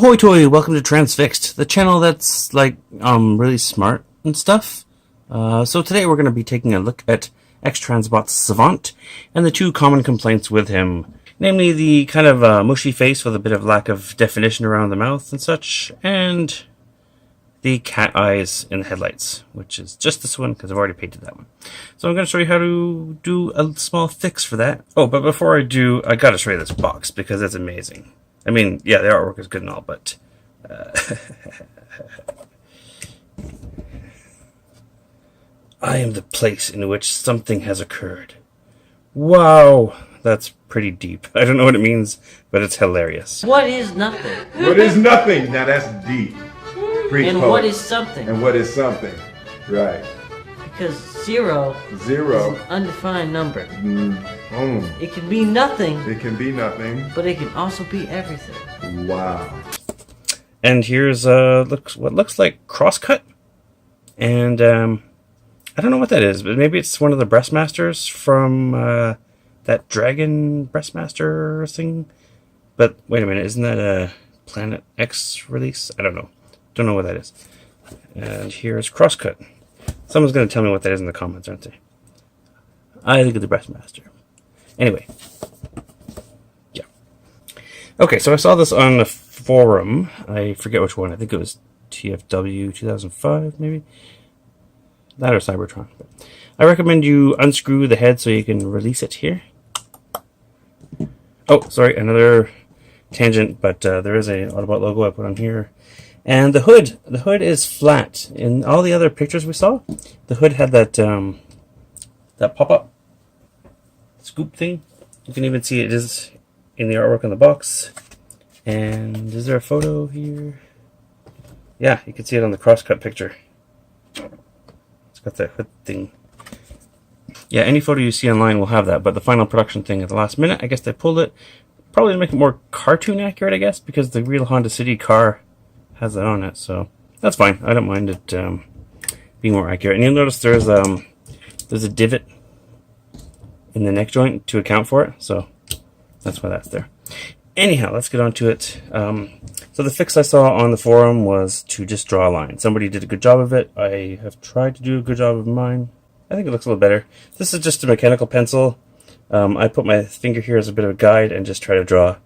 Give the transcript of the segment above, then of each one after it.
Ahoy toy, welcome to Transfixed, the channel that's like really smart and stuff. So today we're going to be taking a look at X-Transbots Savant and the two common complaints with him. Namely the kind of mushy face with a bit of lack of definition around the mouth and such, and the cat eyes in the headlights, which is just this one because I've already painted that one. So I'm going to show you how to do a small fix for that. Oh, but before I do, I got to show you this box because it's amazing. I mean, yeah, the artwork is good and all, but I am the place in which something has occurred. Wow, that's pretty deep. I don't know what it means, but it's hilarious. What is nothing? What is nothing? Now that's deep. And what is something? And what is something? Right. Because zero is an undefined number. It can be nothing. It can be nothing. But it can also be everything. Wow. And here's what looks like crosscut. And I don't know what that is, but maybe it's one of the Breastmasters from that Dragon Breastmaster thing. But wait a minute, isn't that a Planet X release? I don't know. Don't know what that is. And here's crosscut. Someone's going to tell me what that is in the comments, aren't they? I think of the Breastmaster. Anyway. Yeah. Okay, so I saw this on the forum. I forget which one. I think it was TFW 2005, maybe? That or Cybertron. But I recommend you unscrew the head so you can release it here. Oh, sorry, another tangent, but there is a Autobot logo I put on here. And the hood is flat. In all the other pictures we saw, the hood had that that pop-up scoop thing. You can even see it is in the artwork on the box. And is there a photo here? Yeah, you can see it on the crosscut picture. It's got that hood thing. Yeah, any photo you see online will have that, but the final production thing at the last minute, I guess they pulled it. Probably to make it more cartoon accurate, I guess, because the real Honda City car has that on it, so that's fine. I don't mind it being more accurate. And you'll notice there's a divot in the neck joint to account for it, so that's why that's there. Anyhow, let's get on to it. So the fix I saw on the forum was to just draw a line. Somebody did a good job of it. I have tried to do a good job of mine. I think it looks a little better. This is just a mechanical pencil. I put my finger here as a bit of a guide and just try to draw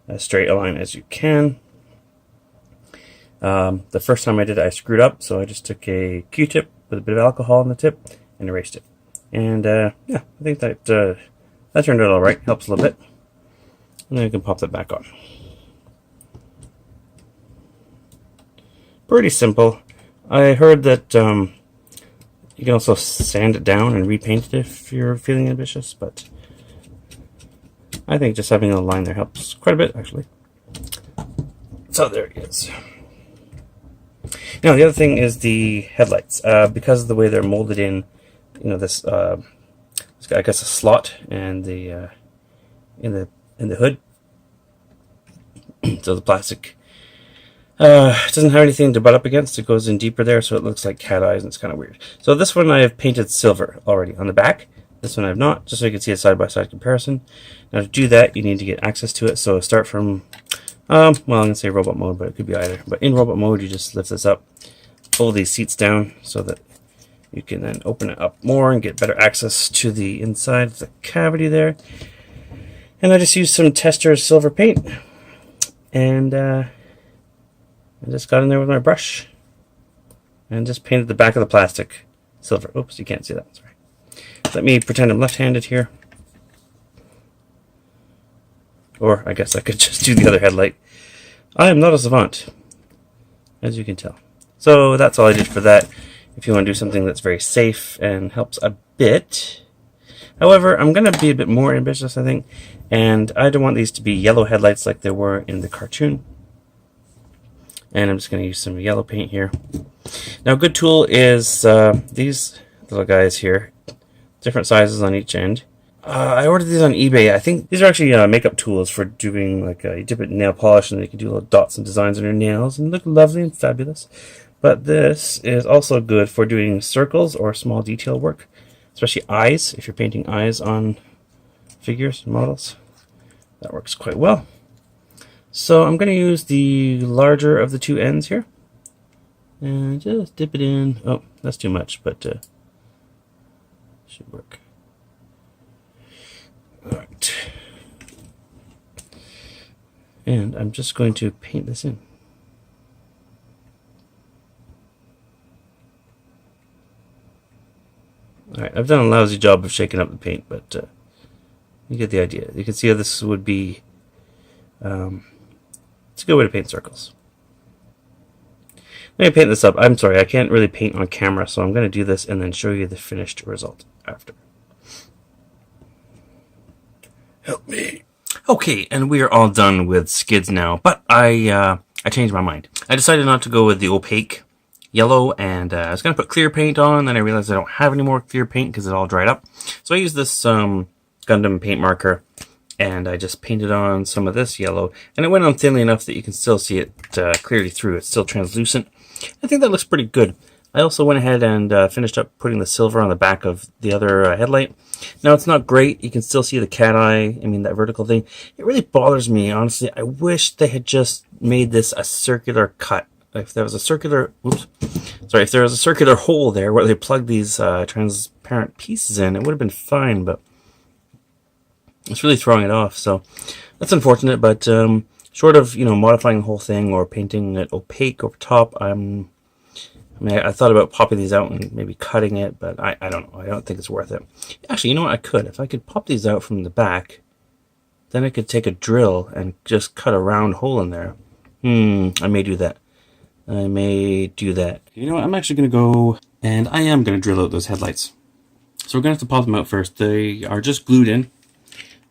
as straight a line as you can. The first time I did it, I screwed up, so I just took a Q-tip with a bit of alcohol on the tip and erased it. And yeah, I think that that turned out all right. Helps a little bit. And then you can pop that back on. Pretty simple. I heard that you can also sand it down and repaint it if you're feeling ambitious, but I think just having a line there helps quite a bit, actually. So there it is. Now the other thing is the headlights. Because of the way they're molded in, you know, this I guess a slot and the in the hood. So the plastic doesn't have anything to butt up against. It goes in deeper there, so it looks like cat eyes, and it's kind of weird. So this one I have painted silver already on the back. This one I have not, just so you can see a side-by-side comparison. Now to do that, you need to get access to it. So start from well, I'm going to say robot mode, but it could be either. But in robot mode, you just lift this up, pull these seats down so that you can then open it up more and get better access to the inside of the cavity there. And I just used some Testors silver paint. And I just got in there with my brush and just painted the back of the plastic silver. Oops, you can't see that. Sorry. Let me pretend I'm left-handed here. Or I guess I could just do the other headlight. I am not a savant, as you can tell. So that's all I did for that. If you want to do something that's very safe and helps a bit. However, I'm going to be a bit more ambitious, I think. And I don't want these to be yellow headlights like they were in the cartoon. And I'm just going to use some yellow paint here. Now a good tool is these little guys here. Different sizes on each end. I ordered these on eBay. I think these are actually makeup tools for doing, like, you dip it in nail polish and you can do little dots and designs on your nails and look lovely and fabulous. But this is also good for doing circles or small detail work, especially eyes, if you're painting eyes on figures and models. That works quite well. So I'm going to use the larger of the two ends here. And just dip it in. Oh, that's too much, but should work. Alright. And I'm just going to paint this in. Alright, I've done a lousy job of shaking up the paint, but you get the idea. You can see how this would be. It's a good way to paint circles. Let me paint this up. I'm sorry, I can't really paint on camera, so I'm going to do this and then show you the finished result after. Help me. Okay, and we are all done with Skids now, but I changed my mind. I decided not to go with the opaque yellow, and I was going to put clear paint on, then I realized I don't have any more clear paint because it all dried up. So I used this Gundam paint marker, and I just painted on some of this yellow, and it went on thinly enough that you can still see it clearly through. It's still translucent. I think that looks pretty good. I also went ahead and finished up putting the silver on the back of the other headlight. Now, it's not great. You can still see the cat eye. I mean, that vertical thing. It really bothers me, honestly. I wish they had just made this a circular cut. If there was a circular, if there was a circular hole there where they plugged these transparent pieces in, it would have been fine, but it's really throwing it off. So that's unfortunate, but short of, modifying the whole thing or painting it opaque over top, I thought about popping these out and maybe cutting it, but I don't know. I don't think it's worth it. Actually, you know what? I could. If I could pop these out from the back, then I could take a drill and just cut a round hole in there. I may do that. You know what? I'm actually going to go, and I am going to drill out those headlights. So we're going to have to pop them out first. They are just glued in.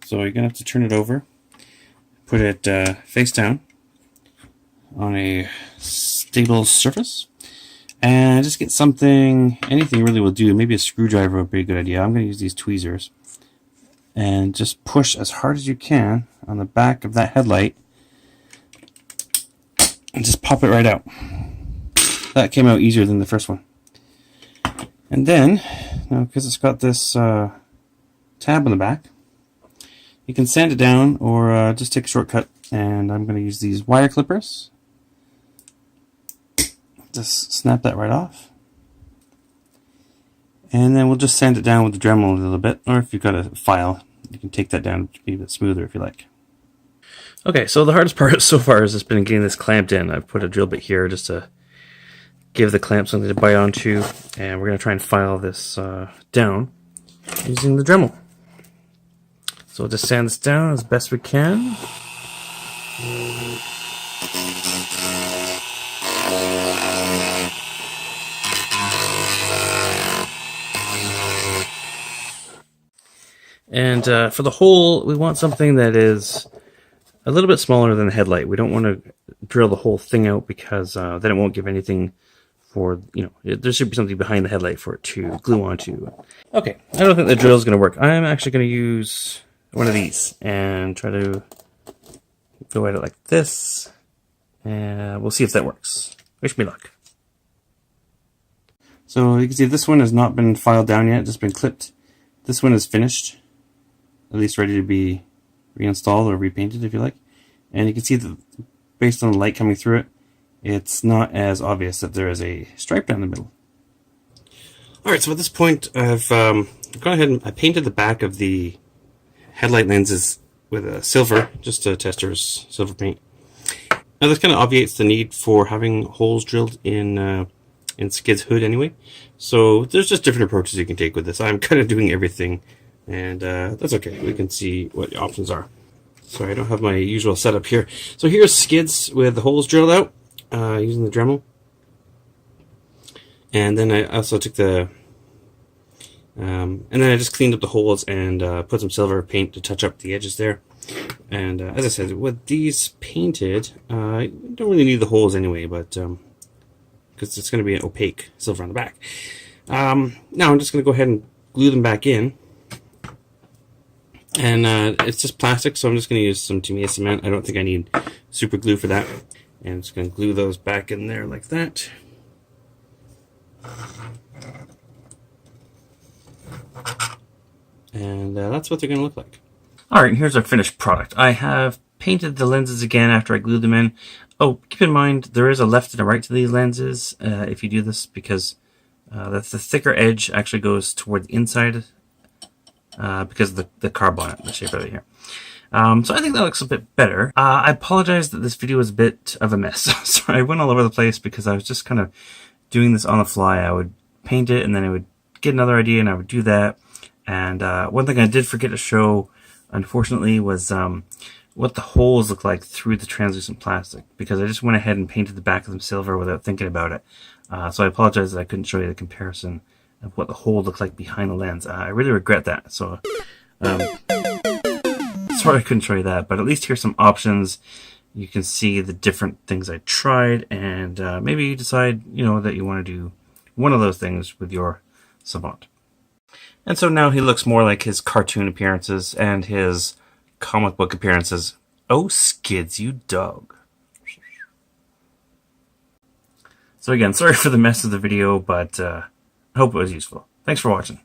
So you're going to have to turn it over. Put it face down on a stable surface. And just get something, anything really will do. Maybe a screwdriver would be a good idea. I'm going to use these tweezers. And just push as hard as you can on the back of that headlight. And just pop it right out. That came out easier than the first one. And then, now because it's got this tab on the back, you can sand it down or just take a shortcut. And I'm going to use these wire clippers. Just snap that right off. And then we'll just sand it down with the Dremel a little bit. Or if you've got a file, you can take that down to be a bit smoother if you like. Okay, so the hardest part so far has just been getting this clamped in. I've put a drill bit here just to give the clamp something to bite onto. And we're going to try and file this down using the Dremel. So we'll just sand this down as best we can. And for the hole, we want something that is a little bit smaller than the headlight. We don't want to drill the whole thing out because then it won't give anything for, there should be something behind the headlight for it to glue onto. Okay, I don't think the drill is going to work. I'm actually going to use one of these and try to go at it like this. And we'll see if that works. Wish me luck. So you can see this one has not been filed down yet, just been clipped. This one is finished. At least ready to be reinstalled or repainted if you like. And you can see that based on the light coming through it, it's not as obvious that there is a stripe down the middle. Alright, so at this point I've gone ahead and I painted the back of the headlight lenses with a silver, just a tester's silver paint. Now this kind of obviates the need for having holes drilled in Skids' hood anyway. So there's just different approaches you can take with this. I'm kind of doing everything, and that's okay. We can see what the options are. Sorry, I don't have my usual setup here. So here's Skids with the holes drilled out using the Dremel. And then I also took the, and then I just cleaned up the holes and put some silver paint to touch up the edges there. And as I said, with these painted, I don't really need the holes anyway, but because it's going to be an opaque silver on the back. Now I'm just going to go ahead and glue them back in. And it's just plastic, so I'm just going to use some Tamiya cement. I don't think I need super glue for that. And I'm just going to glue those back in there like that. And that's what they're going to look like. Alright, here's our finished product. I have painted the lenses again after I glued them in. Oh, keep in mind, there is a left and a right to these lenses if you do this, because that's the thicker edge actually goes toward the inside because of the carbon, the shape right here. So I think that looks a bit better. I apologize that this video was a bit of a mess. Sorry, I went all over the place because I was just kind of doing this on the fly. I would paint it and then I would get another idea and I would do that. And one thing I did forget to show, unfortunately, was what the holes look like through the translucent plastic, because I just went ahead and painted the back of them silver without thinking about it. So I apologize that I couldn't show you the comparison of what the hole looked like behind the lens. I really regret that. So sorry I couldn't show you that, but at least here's some options. You can see the different things I tried, and maybe you decide, that you want to do one of those things with your Savant. And so now he looks more like his cartoon appearances and his comic book appearances. Oh, Skids, you dog. So again, sorry for the mess of the video, but I hope it was useful. Thanks for watching.